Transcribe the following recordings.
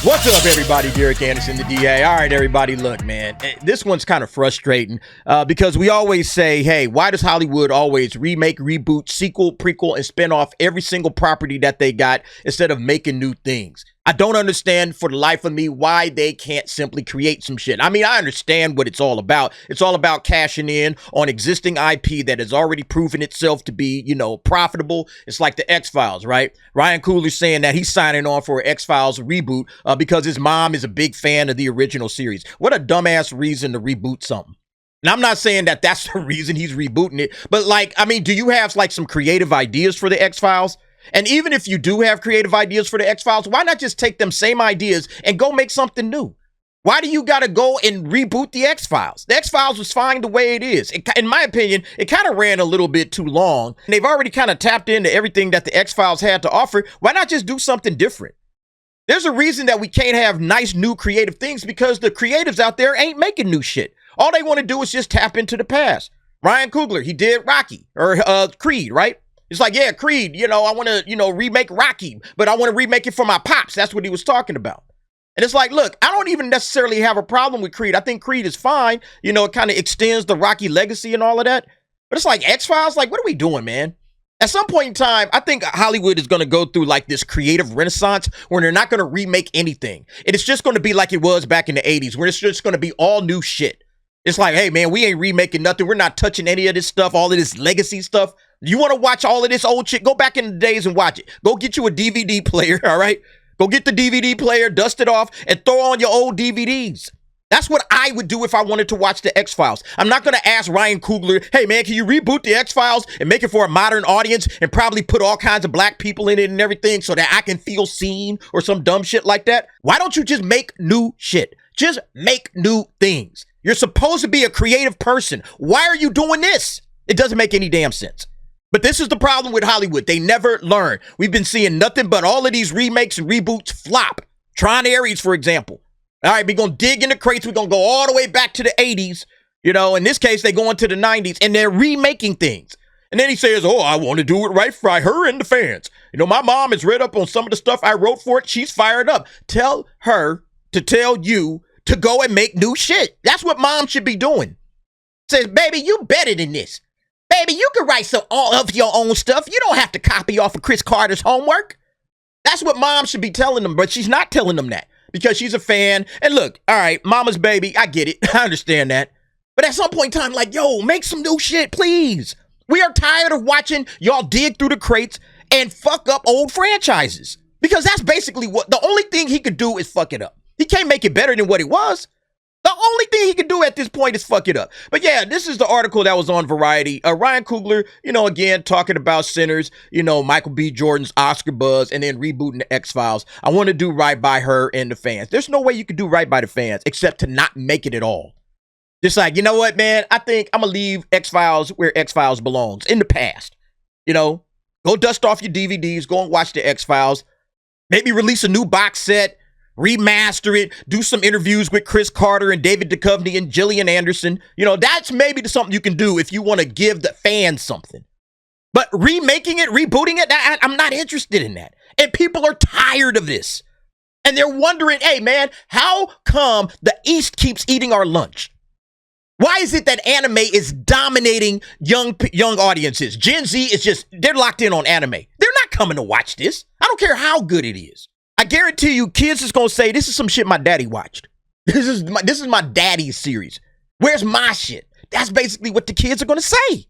What's up, everybody? Derek Anderson, the DA. All right, everybody, look, man, this one's kind of frustrating because we always say, hey, why does Hollywood always remake, reboot, sequel, prequel, and spin off every single property that they got instead of making new things? I don't understand for the life of me why they can't simply create some shit. I mean, I understand what it's all about. It's all about cashing in on existing IP that has already proven itself to be, profitable. It's like the X-Files, right? Ryan Coogler saying that he's signing on for an X-Files reboot because his mom is a big fan of the original series. What a dumbass reason to reboot something. And I'm not saying that that's the reason he's rebooting it, but do you have some creative ideas for the X-Files? And even if you do have creative ideas for the X-Files, why not just take them same ideas and go make something new? Why do you got to go and reboot the X-Files? The X-Files was fine the way it is. In my opinion, it kind of ran a little bit too long. And they've already kind of tapped into everything that the X-Files had to offer. Why not just do something different? There's a reason that we can't have nice, new, creative things because the creatives out there ain't making new shit. All they want to do is just tap into the past. Ryan Coogler, he did Rocky or Creed, right? It's like, yeah, Creed, I want to, remake Rocky, but I want to remake it for my pops. That's what he was talking about. And it's like, look, I don't even necessarily have a problem with Creed. I think Creed is fine. It kind of extends the Rocky legacy and all of that. But it's like X-Files, what are we doing, man? At some point in time, I think Hollywood is going to go through this creative renaissance where they're not going to remake anything. And it's just going to be like it was back in the 80s, where it's just going to be all new shit. It's like, hey, man, we ain't remaking nothing. We're not touching any of this stuff, all of this legacy stuff. You want to watch all of this old shit? Go back in the days and watch it. Go get you a DVD player, all right? Go get the DVD player, dust it off, and throw on your old DVDs. That's what I would do if I wanted to watch the X-Files. I'm not going to ask Ryan Coogler, hey, man, can you reboot the X-Files and make it for a modern audience and probably put all kinds of black people in it and everything so that I can feel seen or some dumb shit like that? Why don't you just make new shit? Just make new things. You're supposed to be a creative person. Why are you doing this? It doesn't make any damn sense. But this is the problem with Hollywood. They never learn. We've been seeing nothing but all of these remakes and reboots flop. Tron Ares, for example. All right, we're going to dig in the crates. We're going to go all the way back to the 80s. In this case, they go into the 90s, and they're remaking things. And then he says, oh, I want to do it right by her and the fans. My mom has read up on some of the stuff I wrote for it. She's fired up. Tell her to tell you to go and make new shit. That's what mom should be doing. Says, baby, you better than this. Baby, you can write some of your own stuff. You don't have to copy off of Chris Carter's homework. That's what mom should be telling them, but she's not telling them that because she's a fan. And look, all right, mama's baby, I get it. I understand that. But at some point in time, yo, make some new shit, please. We are tired of watching y'all dig through the crates and fuck up old franchises because that's basically what the only thing he could do is fuck it up. He can't make it better than what it was. The only thing he can do at this point is fuck it up. But yeah, this is the article that was on Variety. Ryan Coogler, again, talking about Sinners, Michael B. Jordan's Oscar buzz, and then rebooting the X-Files. I want to do right by her and the fans. There's no way you could do right by the fans except to not make it at all. Just you know what, man? I think I'm going to leave X-Files where X-Files belongs, in the past. Go dust off your DVDs, go and watch the X-Files. Maybe release a new box set. Remaster it, do some interviews with Chris Carter and David Duchovny and Gillian Anderson. That's maybe something you can do if you want to give the fans something. But remaking it, rebooting it, I'm not interested in that. And people are tired of this. And they're wondering, hey, man, how come the East keeps eating our lunch? Why is it that anime is dominating young audiences? Gen Z is they're locked in on anime. They're not coming to watch this. I don't care how good it is. I guarantee you, kids is gonna say, this is some shit my daddy watched. This is my daddy's series. Where's my shit? That's basically what the kids are gonna say.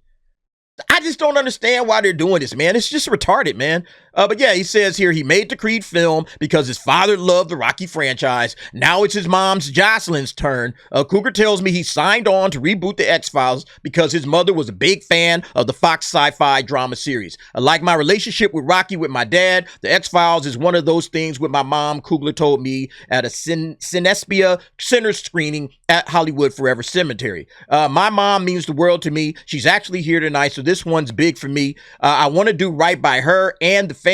I just don't understand why they're doing this, man. It's just retarded, man. But yeah, he says here he made the Creed film because his father loved the Rocky franchise. Now it's his mom's Jocelyn's turn. Coogler tells me he signed on to reboot the X-Files because his mother was a big fan of the Fox sci-fi drama series. Like my relationship with Rocky with my dad, the X-Files is one of those things with my mom, Coogler told me at a Cinespia Center screening at Hollywood Forever Cemetery. My mom means the world to me. She's actually here tonight, so this one's big for me. I want to do right by her and the fans.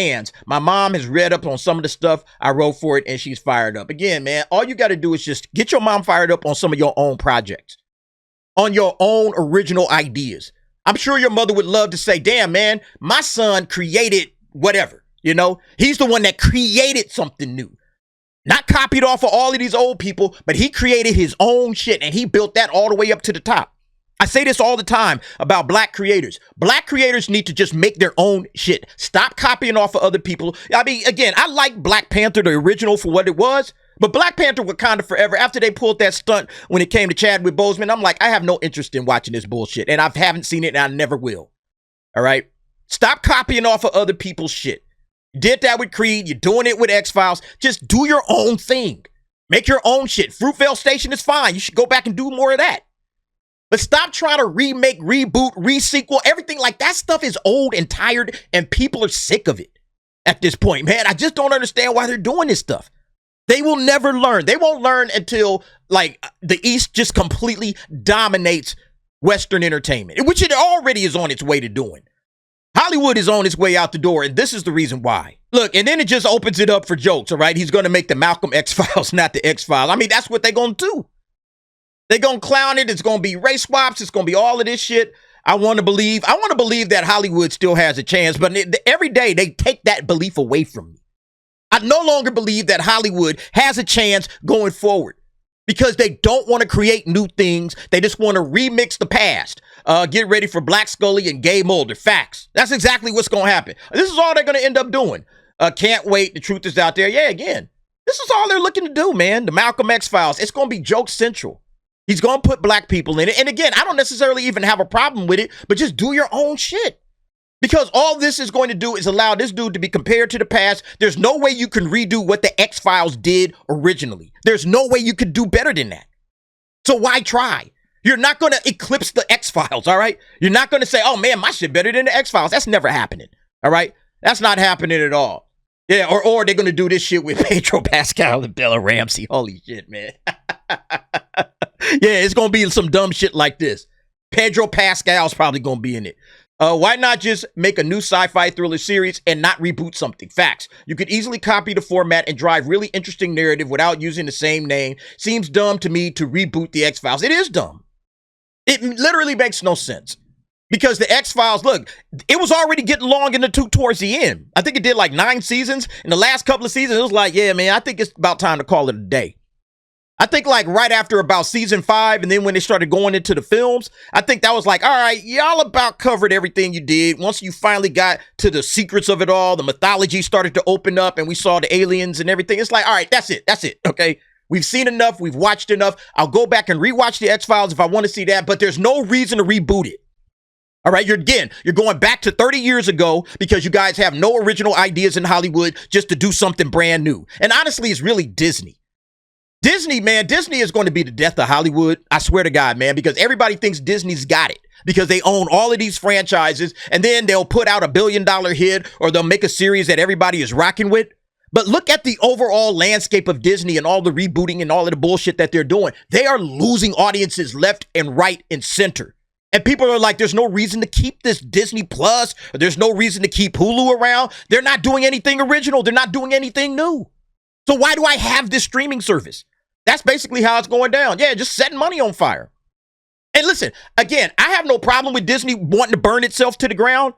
My mom has read up on some of the stuff I wrote for it, and she's fired up. Again, man, all you got to do is just get your mom fired up on some of your own projects, on your own original ideas. I'm sure your mother would love to say, damn, man, my son created whatever, He's the one that created something new. Not copied off of all of these old people, but he created his own shit and he built that all the way up to the top. I say this all the time about black creators. Black creators need to just make their own shit. Stop copying off of other people. I mean, again, I like Black Panther, the original, for what it was, but Black Panther Wakanda Forever, after they pulled that stunt when it came to Chadwick Boseman, I'm like, I have no interest in watching this bullshit, and I haven't seen it, and I never will. All right? Stop copying off of other people's shit. You did that with Creed. You're doing it with X-Files. Just do your own thing. Make your own shit. Fruitvale Station is fine. You should go back and do more of that. But stop trying to remake, reboot, re-sequel. Everything like that stuff is old and tired, and people are sick of it at this point, man. I just don't understand why they're doing this stuff. They will never learn. They won't learn until, like, the East just completely dominates Western entertainment, which it already is on its way to doing. Hollywood is on its way out the door, and this is the reason why. Look, and then it just opens it up for jokes, all right? He's going to make the Malcolm X-Files, not the X-Files. I mean, that's what they're going to do. They're going to clown it. It's going to be race swaps. It's going to be all of this shit. I want to believe that Hollywood still has a chance, but every day they take that belief away from me. I no longer believe that Hollywood has a chance going forward because they don't want to create new things. They just want to remix the past. Get ready for Black Scully and Gay Mulder. Facts. That's exactly what's going to happen. This is all they're going to end up doing. Can't wait. The truth is out there. Yeah, again, this is all they're looking to do, man. The Malcolm X-Files. It's going to be joke central. He's going to put black people in it. And again, I don't necessarily even have a problem with it, but just do your own shit. Because all this is going to do is allow this dude to be compared to the past. There's no way you can redo what the X-Files did originally. There's no way you could do better than that. So why try? You're not going to eclipse the X-Files, all right? You're not going to say, oh, man, my shit better than the X-Files. That's never happening, all right? That's not happening at all. Yeah, or they're going to do this shit with Pedro Pascal and Bella Ramsey. Holy shit, man. Yeah, it's going to be some dumb shit like this. Pedro Pascal's probably going to be in it. Why not just make a new sci-fi thriller series and not reboot something? Facts. You could easily copy the format and drive really interesting narrative without using the same name. Seems dumb to me to reboot the X-Files. It is dumb. It literally makes no sense. Because the X-Files, look, it was already getting long in the tooth towards the end. I think it did like 9 seasons. In the last couple of seasons, it was like, yeah, man, I think it's about time to call it a day. I think like right after about season 5, and then when they started going into the films, I think that was like, all right, y'all about covered everything you did. Once you finally got to the secrets of it all, the mythology started to open up and we saw the aliens and everything. It's like, all right, that's it. Okay. We've seen enough. We've watched enough. I'll go back and rewatch the X-Files if I want to see that, but there's no reason to reboot it. All right, you're going back to 30 years ago because you guys have no original ideas in Hollywood just to do something brand new. And honestly, it's really Disney. Disney, man, Disney is going to be the death of Hollywood. I swear to God, man, because everybody thinks Disney's got it because they own all of these franchises, and then they'll put out $1 billion hit or they'll make a series that everybody is rocking with. But look at the overall landscape of Disney and all the rebooting and all of the bullshit that they're doing. They are losing audiences left and right and center. And people are like, there's no reason to keep this Disney Plus, or there's no reason to keep Hulu around. They're not doing anything original. They're not doing anything new. So why do I have this streaming service? That's basically how it's going down. Yeah, just setting money on fire. And listen, again, I have no problem with Disney wanting to burn itself to the ground.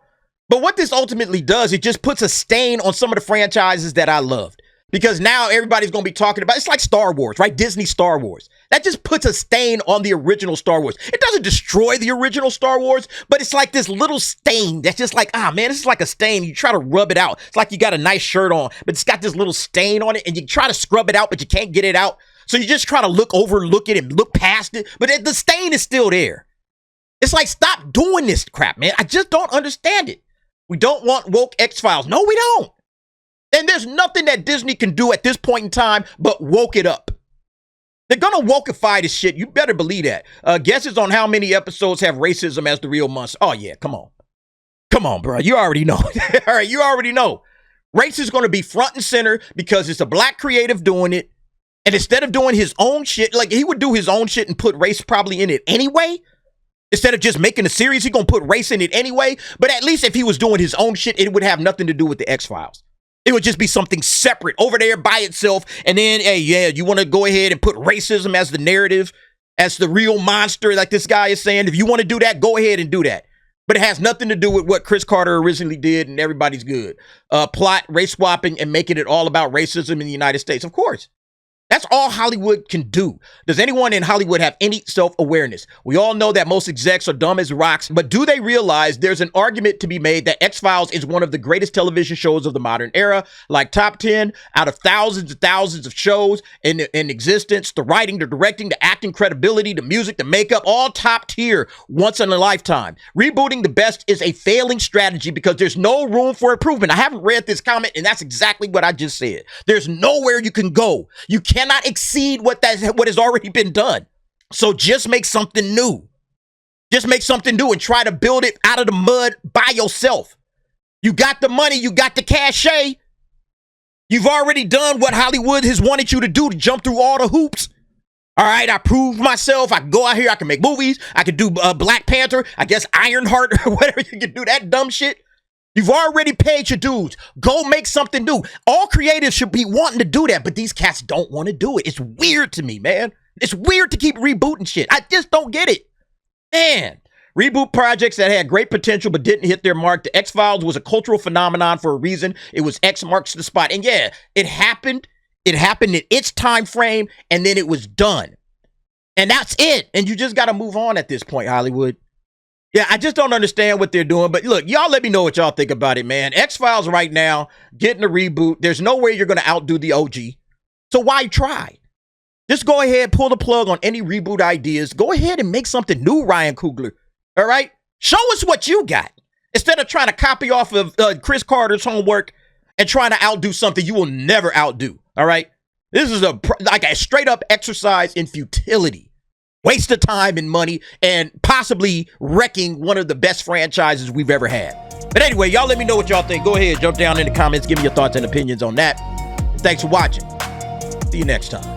But what this ultimately does, it just puts a stain on some of the franchises that I loved. Because now everybody's going to be talking about, it's like Star Wars, right? Disney Star Wars. That just puts a stain on the original Star Wars. It doesn't destroy the original Star Wars, but it's like this little stain that's just like, man, this is like a stain. You try to rub it out. It's like you got a nice shirt on, but it's got this little stain on it, and you try to scrub it out, but you can't get it out. So you just try to overlook it and look past it, but the stain is still there. It's like, stop doing this crap, man. I just don't understand it. We don't want woke X-Files. No, we don't. And there's nothing that Disney can do at this point in time but woke it up. They're going to wokeify this shit. You better believe that. Guesses on how many episodes have racism as the real monster. Oh, yeah, come on. Come on, bro. You already know. All right, you already know. Race is going to be front and center because it's a black creative doing it. And instead of doing his own shit, like he would do his own shit and put race probably in it anyway. Instead of just making a series, he's going to put race in it anyway. But at least if he was doing his own shit, it would have nothing to do with the X-Files. It would just be something separate over there by itself. And then, hey, yeah, you want to go ahead and put racism as the narrative, as the real monster, like this guy is saying. If you want to do that, go ahead and do that. But it has nothing to do with what Chris Carter originally did, and everybody's good. Plot, race swapping, and making it all about racism in the United States. Of course. That's all Hollywood can do. Does anyone in Hollywood have any self-awareness? We all know that most execs are dumb as rocks, but do they realize there's an argument to be made that X-Files is one of the greatest television shows of the modern era? Like top 10 out of thousands and thousands of shows in existence, the writing, the directing, the acting, credibility, the music, the makeup, all top tier once in a lifetime. Rebooting the best is a failing strategy because there's no room for improvement. I haven't read this comment, and that's exactly what I just said. There's nowhere you can go. You cannot exceed what has already been done. So just make something new. Just make something new and try to build it out of the mud by yourself. You got the money, you got the cachet. You've already done what Hollywood has wanted you to do, to jump through all the hoops. All right, I proved myself. I can go out here, I can make movies. I can do Black Panther, I guess Ironheart or whatever, you can do that dumb shit. You've already paid your dues. Go make something new. All creators should be wanting to do that, but these cats don't want to do it. It's weird to me, man. It's weird to keep rebooting shit. I just don't get it. Man, reboot projects that had great potential but didn't hit their mark. The X-Files was a cultural phenomenon for a reason. It was X marks the spot. And yeah, it happened. It happened in its time frame, and then it was done. And that's it. And you just got to move on at this point, Hollywood. Yeah, I just don't understand what they're doing. But look, y'all let me know what y'all think about it, man. X-Files right now, getting a reboot. There's no way you're going to outdo the OG. So why try? Just go ahead, pull the plug on any reboot ideas. Go ahead and make something new, Ryan Coogler. All right? Show us what you got. Instead of trying to copy off of Chris Carter's homework and trying to outdo something you will never outdo. All right? This is like a straight up exercise in futility. Waste of time and money, and possibly wrecking one of the best franchises we've ever had. But anyway, y'all let me know what y'all think. Go ahead, jump down in the comments, give me your thoughts and opinions on that. Thanks for watching. See you next time.